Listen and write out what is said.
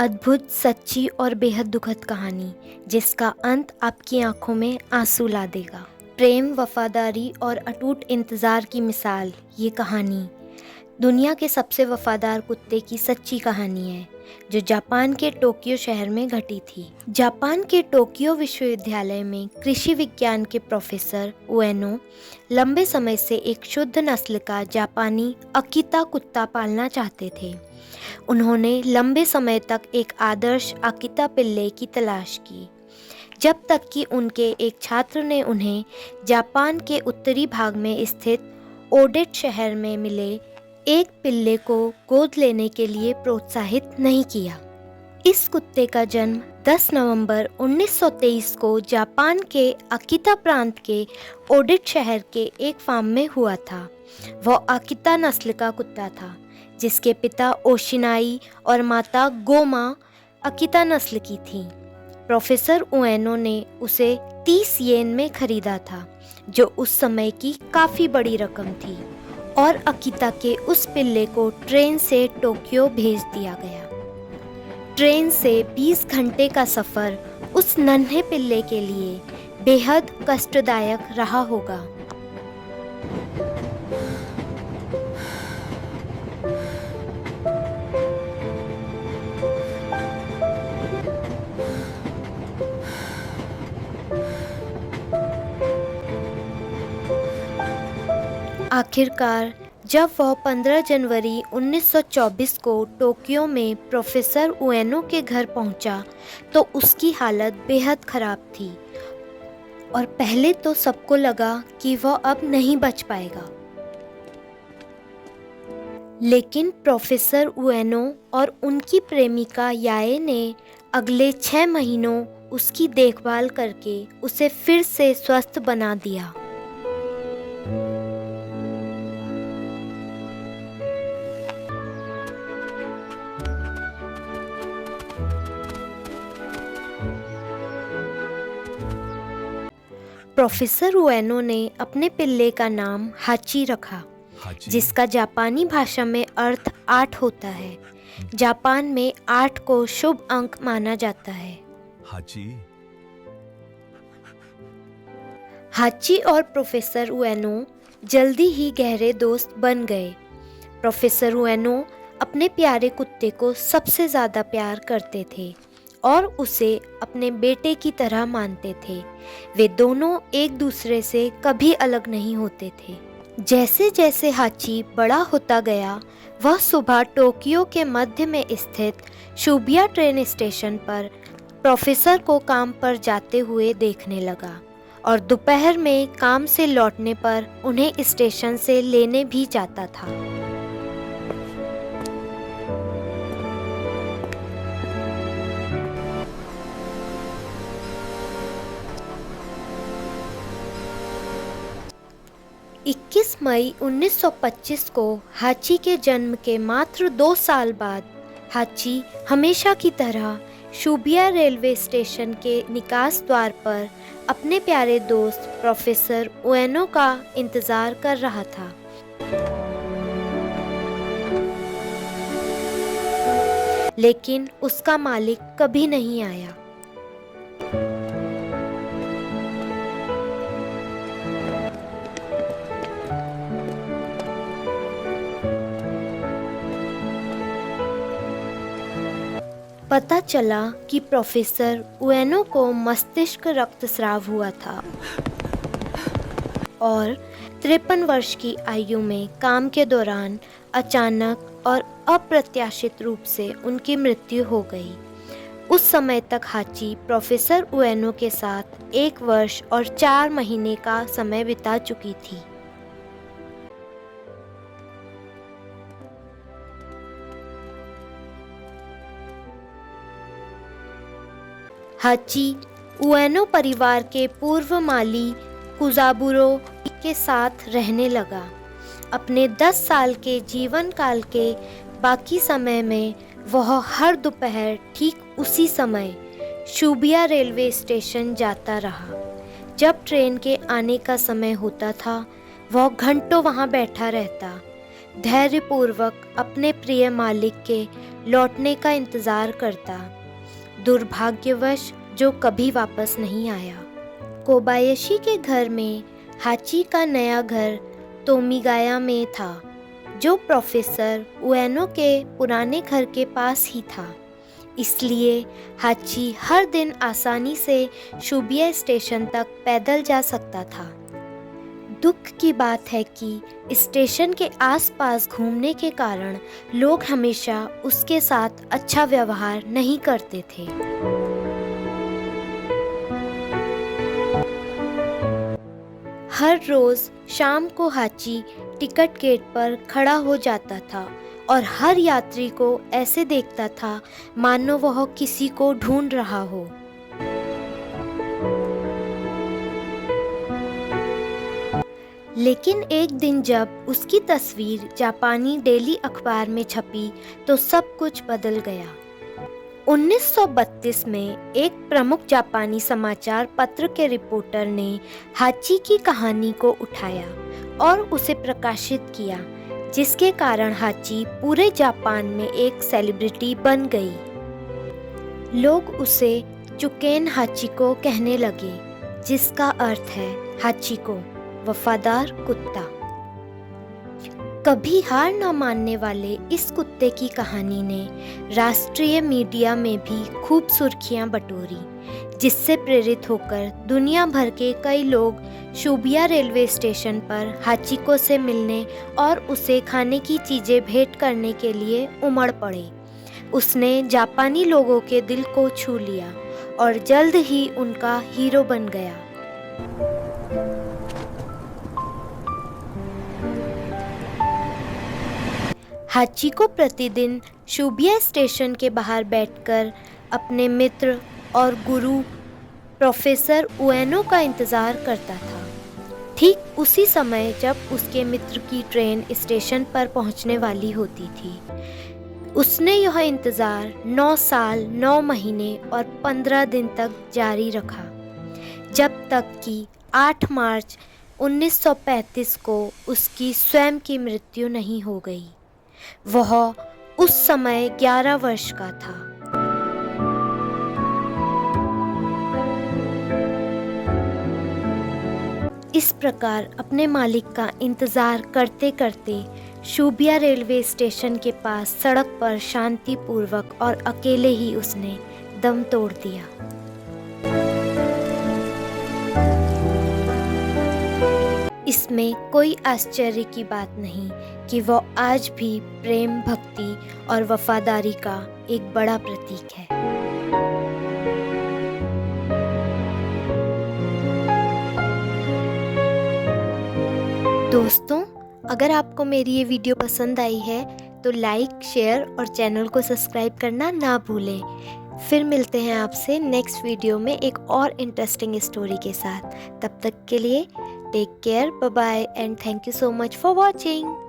अद्भुत, सच्ची और बेहद दुखद कहानी जिसका अंत आपकी आंखों में आंसू ला देगा। प्रेम, वफादारी और अटूट इंतज़ार की मिसाल ये कहानी दुनिया के सबसे वफादार कुत्ते की सच्ची कहानी है, जो जापान के टोक्यो शहर में घटी थी। जापान के टोक्यो विश्वविद्यालय में कृषि विज्ञान के प्रोफेसर उएनो लंबे समय से एक शुद्ध नस्ल का जापानी अकीता कुत्ता पालना चाहते थे। उन्होंने लंबे समय तक एक आदर्श अकीता पिल्ले की तलाश की, जब तक कि उनके एक छात्र ने उन्हें जापान के उत्तरी भाग में स्थित ओडेट शहर में मिले एक पिल्ले को गोद लेने के लिए प्रोत्साहित नहीं किया। इस कुत्ते का जन्म 10 नवंबर 1923 को जापान के अकीता प्रांत के ओडेट शहर के एक फार्म में हुआ था। वह अकीता नस्ल का कुत्ता था, जिसके पिता ओशिनाई और माता गोमा अकीता नस्ल की थी। प्रोफेसर उएनो ने उसे 30 येन में खरीदा था, जो उस समय की काफ़ी बड़ी रकम थी, और अकीता के उस पिल्ले को ट्रेन से टोक्यो भेज दिया गया। ट्रेन से 20 घंटे का सफ़र उस नन्हे पिल्ले के लिए बेहद कष्टदायक रहा होगा। आखिरकार जब वह 15 जनवरी 1924 को टोक्यो में प्रोफेसर उएनो के घर पहुंचा, तो उसकी हालत बेहद ख़राब थी और पहले तो सबको लगा कि वह अब नहीं बच पाएगा। लेकिन प्रोफेसर उएनो और उनकी प्रेमिका याए ने अगले 6 महीनों उसकी देखभाल करके उसे फिर से स्वस्थ बना दिया। प्रोफेसर उएनो ने अपने पिल्ले का नाम हाची रखा, जिसका जापानी भाषा में अर्थ 8 होता है। जापान में 8 को शुभ अंक माना जाता है। हाची और प्रोफेसर उएनो जल्दी ही गहरे दोस्त बन गए। प्रोफेसर उएनो अपने प्यारे कुत्ते को सबसे ज़्यादा प्यार करते थे और उसे अपने बेटे की तरह मानते थे। वे दोनों एक दूसरे से कभी अलग नहीं होते थे। जैसे जैसे हाची बड़ा होता गया, वह सुबह टोक्यो के मध्य में स्थित शिबुया ट्रेन स्टेशन पर प्रोफेसर को काम पर जाते हुए देखने लगा, और दोपहर में काम से लौटने पर उन्हें स्टेशन से लेने भी जाता था। इक्कीस मई 1925 को हाची के जन्म के मात्र 2 साल बाद हाची हमेशा की तरह शिबुया रेलवे स्टेशन के निकास द्वार पर अपने प्यारे दोस्त प्रोफेसर उएनो का इंतज़ार कर रहा था। लेकिन उसका मालिक कभी नहीं आया। पता चला कि प्रोफेसर उएनो को मस्तिष्क रक्तस्राव हुआ था और 53 वर्ष की आयु में काम के दौरान अचानक और अप्रत्याशित रूप से उनकी मृत्यु हो गई। उस समय तक हाची प्रोफेसर उएनो के साथ 1 वर्ष और 4 महीने का समय बिता चुकी थी। हाची उएनो परिवार के पूर्व माली कुजाबुरो के साथ रहने लगा। अपने 10 साल के जीवन काल के बाकी समय में वह हर दोपहर ठीक उसी समय शिबुया रेलवे स्टेशन जाता रहा। जब ट्रेन के आने का समय होता था, वह घंटों वहाँ बैठा रहता। धैर्यपूर्वक अपने प्रिय मालिक के लौटने का इंतज़ार करता। दुर्भाग्यवश जो कभी वापस नहीं आया। कोबायाशी के घर में हाची का नया घर तोमिगाया में था, जो प्रोफेसर उएनो के पुराने घर के पास ही था। इसलिए हाची हर दिन आसानी से शुबिया स्टेशन तक पैदल जा सकता था। दुख की बात है कि स्टेशन के आसपास घूमने के कारण लोग हमेशा उसके साथ अच्छा व्यवहार नहीं करते थे। हर रोज़ शाम को हाची टिकट गेट पर खड़ा हो जाता था और हर यात्री को ऐसे देखता था मानो वह किसी को ढूंढ रहा हो। लेकिन एक दिन जब उसकी तस्वीर जापानी डेली अखबार में छपी तो सब कुछ बदल गया। 1932 में एक प्रमुख जापानी समाचार पत्र के रिपोर्टर ने हाची की कहानी को उठाया और उसे प्रकाशित किया, जिसके कारण हाची पूरे जापान में एक सेलिब्रिटी बन गई। लोग उसे चुकेन हाचिको कहने लगे, जिसका अर्थ है हाचिको, वफादार कुत्ता। कभी हार न मानने वाले इस कुत्ते की कहानी ने राष्ट्रीय मीडिया में भी खूब सुर्खियां बटोरी, जिससे प्रेरित होकर दुनिया भर के कई लोग शुबिया रेलवे स्टेशन पर हाचिको से मिलने और उसे खाने की चीज़ें भेंट करने के लिए उमड़ पड़े। उसने जापानी लोगों के दिल को छू लिया और जल्द ही उनका हीरो बन गया। हाचिको प्रतिदिन शुबिया स्टेशन के बाहर बैठकर अपने मित्र और गुरु प्रोफेसर उएनो का इंतज़ार करता था। ठीक उसी समय जब उसके मित्र की ट्रेन स्टेशन पर पहुंचने वाली होती थी, उसने यह इंतज़ार 9 साल 9 महीने और 15 दिन तक जारी रखा, जब तक कि 8 मार्च 1935 को उसकी स्वयं की मृत्यु नहीं हो गई। वह उस समय 11 वर्ष का था। इस प्रकार अपने मालिक का इंतज़ार करते करते शुबिया रेलवे स्टेशन के पास सड़क पर शांतिपूर्वक और अकेले ही उसने दम तोड़ दिया। इसमें कोई आश्चर्य की बात नहीं कि वह आज भी प्रेम, भक्ति और वफादारी का एक बड़ा प्रतीक है। दोस्तों, अगर आपको मेरी ये वीडियो पसंद आई है तो लाइक, शेयर और चैनल को सब्सक्राइब करना ना भूलें। फिर मिलते हैं आपसे नेक्स्ट वीडियो में एक और इंटरेस्टिंग स्टोरी के साथ। तब तक के लिए take care, bye bye and thank you so much for watching.